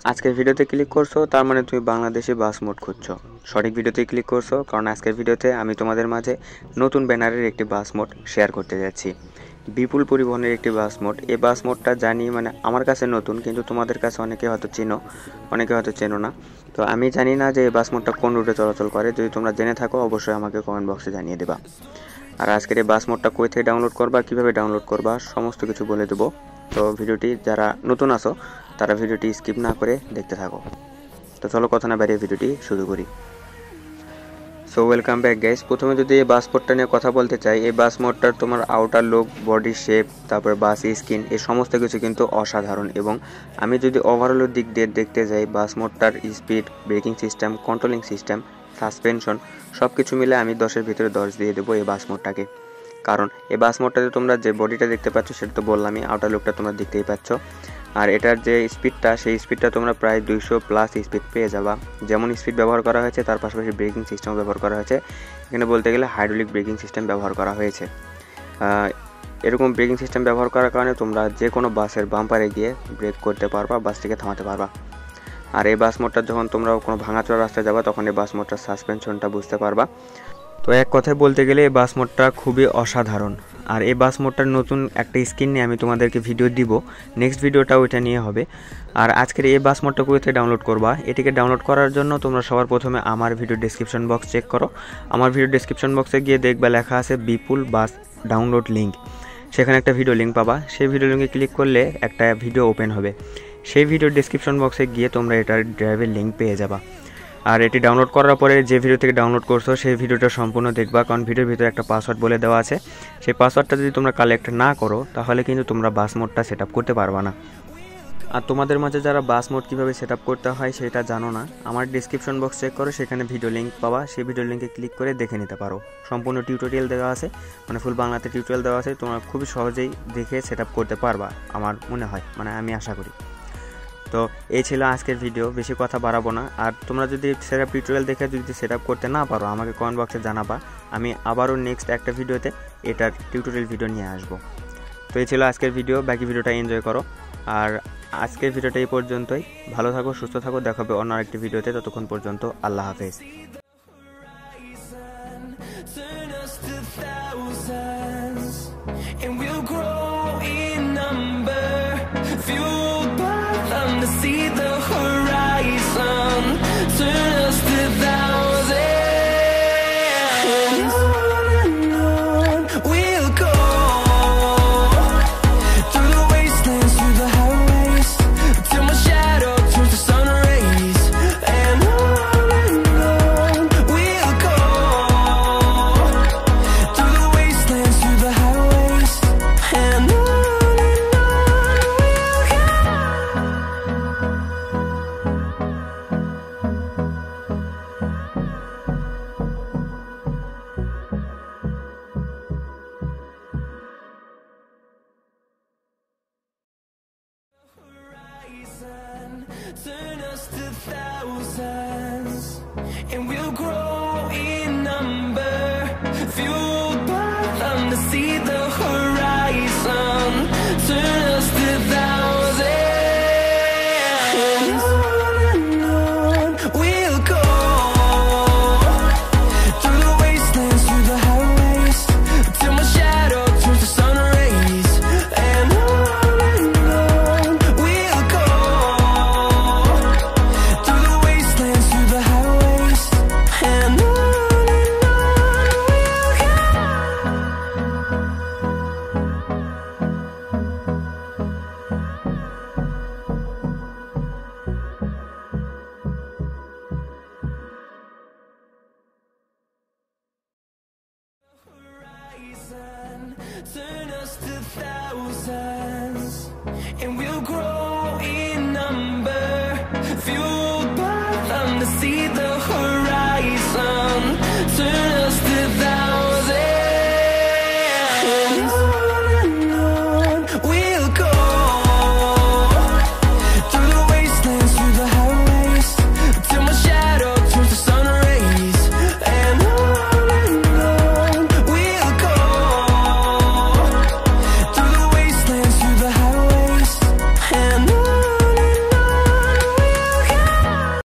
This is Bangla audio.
আজকের ভিডিওতে ক্লিক করছো তার মানে তুমি বাংলাদেশে বাস মোড খুঁজছো। সঠিক ভিডিওতে ক্লিক করছো, কারণ আজকের ভিডিওতে আমি তোমাদের মাঝে নতুন ব্যানারের একটি বাস মোড শেয়ার করতে যাচ্ছি। বিপুল পরিবহনের একটি বাস মোড। এই বাস মোডটা জানি মানে আমার কাছে নতুন, কিন্তু তোমাদের কাছে অনেকে হয়তো চেনো, অনেকে হয়তো চেনো না। তো আমি জানি না যে এই বাস মোডটা কোন রুটে চলাচল করে। যদি তোমরা জেনে থাকো অবশ্যই আমাকে কমেন্ট বক্সে জানিয়ে দেবা। আর আজকের এই বাস মোডটা কই থেকে ডাউনলোড করবা, কিভাবে ডাউনলোড করবা, সমস্ত কিছু বলে দেবো। তো ভিডিওটি যারা নতুন আসো তারা ভিডিওটি স্কিপ না করে দেখতে থাকো। তো চলো কথা না বাড়িয়ে ভিডিওটি শুরু করি। So welcome back guys. প্রথমে যদি এই বাস মোডটা নিয়ে কথা বলতে চাই, এই বাস মোডটার তোমার আউটার লুক, বডি শেপ, তারপর বাস স্কিন, এই সমস্ত কিছু কিন্তু অসাধারণ। এবং আমি যদি ওভারঅলের দিক দিয়ে দেখতে যাই, বাস মোডটার speed, braking system, controlling system, suspension সব কিছু মিলে আমি 10-এর ভিতরে 10 দিয়ে দেবো এই বাস মোডটাকে। কারণ এই বাস মোডটাতে তোমরা যে বডিটা দেখতে পাচ্ছ সেটা তো বললামই, আউটার লুকটা তোমরা দেখতেই পাচ্ছ। আর এটার যে স্পিডটা, সেই স্পিডটা তোমরা প্রায় 200+ স্পিড পেয়ে যাবা। যেমন স্পিড ব্যবহার করা হয়েছে তার পাশাপাশি ব্রেকিং সিস্টেম ব্যবহার করা হয়েছে। এখানে বলতে গেলে হাইড্রোলিক ব্রেকিং সিস্টেম ব্যবহার করা হয়েছে। এরকম ব্রেকিং সিস্টেম ব্যবহার করার কারণে তোমরা যে কোনো বাসের বাম্পারে গিয়ে ব্রেক করতে পারবা, বাসটিকে থামাতে পারবা। আর এই বাস মোডটা যখন তোমরা কোনো ভাঙাচোরা রাস্তায় যাবা তখন এই বাস মোডটার সাসপেনশনটা বুঝতে পারবা। তো এক কথায় বলতে গেলে এই বাস মোডটা খুবই অসাধারণ। আর এই বাস মোডটার নতুন একটা স্ক্রিন নিয়ে আমি তোমাদেরকে ভিডিও দিব, নেক্সট ভিডিওটা ওইটা নিয়ে হবে। আর আজকের এই বাস মোডটা কোথায় ডাউনলোড করবা, এটিকে ডাউনলোড করার জন্য তোমরা সবার প্রথমে আমার ভিডিও ডেসক্রিপশন বক্স চেক করো। আমার ভিডিও ডেসক্রিপশন বক্সে গিয়ে দেখবা লেখা আছে বিপুল বাস ডাউনলোড লিঙ্ক। সেখানে একটা ভিডিও লিঙ্ক পাবা, সেই ভিডিও লিঙ্কে ক্লিক করলে একটা ভিডিও ওপেন হবে। সেই ভিডিও ডেসক্রিপশন বক্সে গিয়ে তোমরা এটার ড্রাইভের লিঙ্ক পেয়ে যাবা। আর এটি ডাউনলোড করার পরে যে ভিডিও থেকে ডাউনলোড করছো সেই ভিডিওটা সম্পূর্ণ দেখবা, কারণ ভিডিওর ভিতরে একটা পাসওয়ার্ড বলে দেওয়া আছে। সেই পাসওয়ার্ডটা যদি তোমরা কালেক্ট না করো তাহলে কিন্তু তোমরা বাস মোডটা সেট আপ করতে পারবা না। আর তোমাদের মাঝে যারা বাস মোড কীভাবে সেট আপ করতে হয় সেটা জানো না, আমার ডিসক্রিপশন বক্স চেক করো, সেখানে ভিডিও লিঙ্ক পাবা। সেই ভিডিও লিঙ্কে ক্লিক করে দেখে নিতে পারো। সম্পূর্ণ টিউটোরিয়াল দেওয়া আছে, মানে ফুল বাংলাতে টিউটোরিয়াল দেওয়া আছে। তোমরা খুবই সহজেই দেখে সেট আপ করতে পারবা আমার মনে হয়, মানে আমি আশা করি। তো এই ছিল আজকের ভিডিও, বেশি কথা বাড়াবো না। আর তোমরা যদি সেট আপ টিউটোরিয়াল দেখে যদি সেট আপ করতে না পারো আমাকে কমেন্ট বক্সে জানাবা, আমি আবারও নেক্সট একটা ভিডিওতে এটার টিউটোরিয়াল ভিডিও নিয়ে আসবো। তো এই ছিল আজকের ভিডিও, বাকি ভিডিওটা এনজয় করো। আর আজকের ভিডিওটা এই পর্যন্তই। ভালো থাকো, সুস্থ থাকো, দেখা হবে অন্য আরেকটি ভিডিওতে। ততক্ষণ পর্যন্ত আল্লাহ হাফেজ। See the horizon, turn us to thousands. On we'll go, through the wastelands, through the highways, till my shadow turns to sun rays. And on we'll go, through the wastelands, through the highways. And on we'll go. Turn us to thousands, and we'll grow in number, fueled by them to see the horizon. Turn us to thousands, and on we'll go, through the wastelands, through the highways, till my shadow turns to sun rays. And on we'll go, through the wastelands, through the highways. And on we'll go. Turn us to thousands, and we'll grow in number, fueled by them to see the horizon. Turn us to thousands.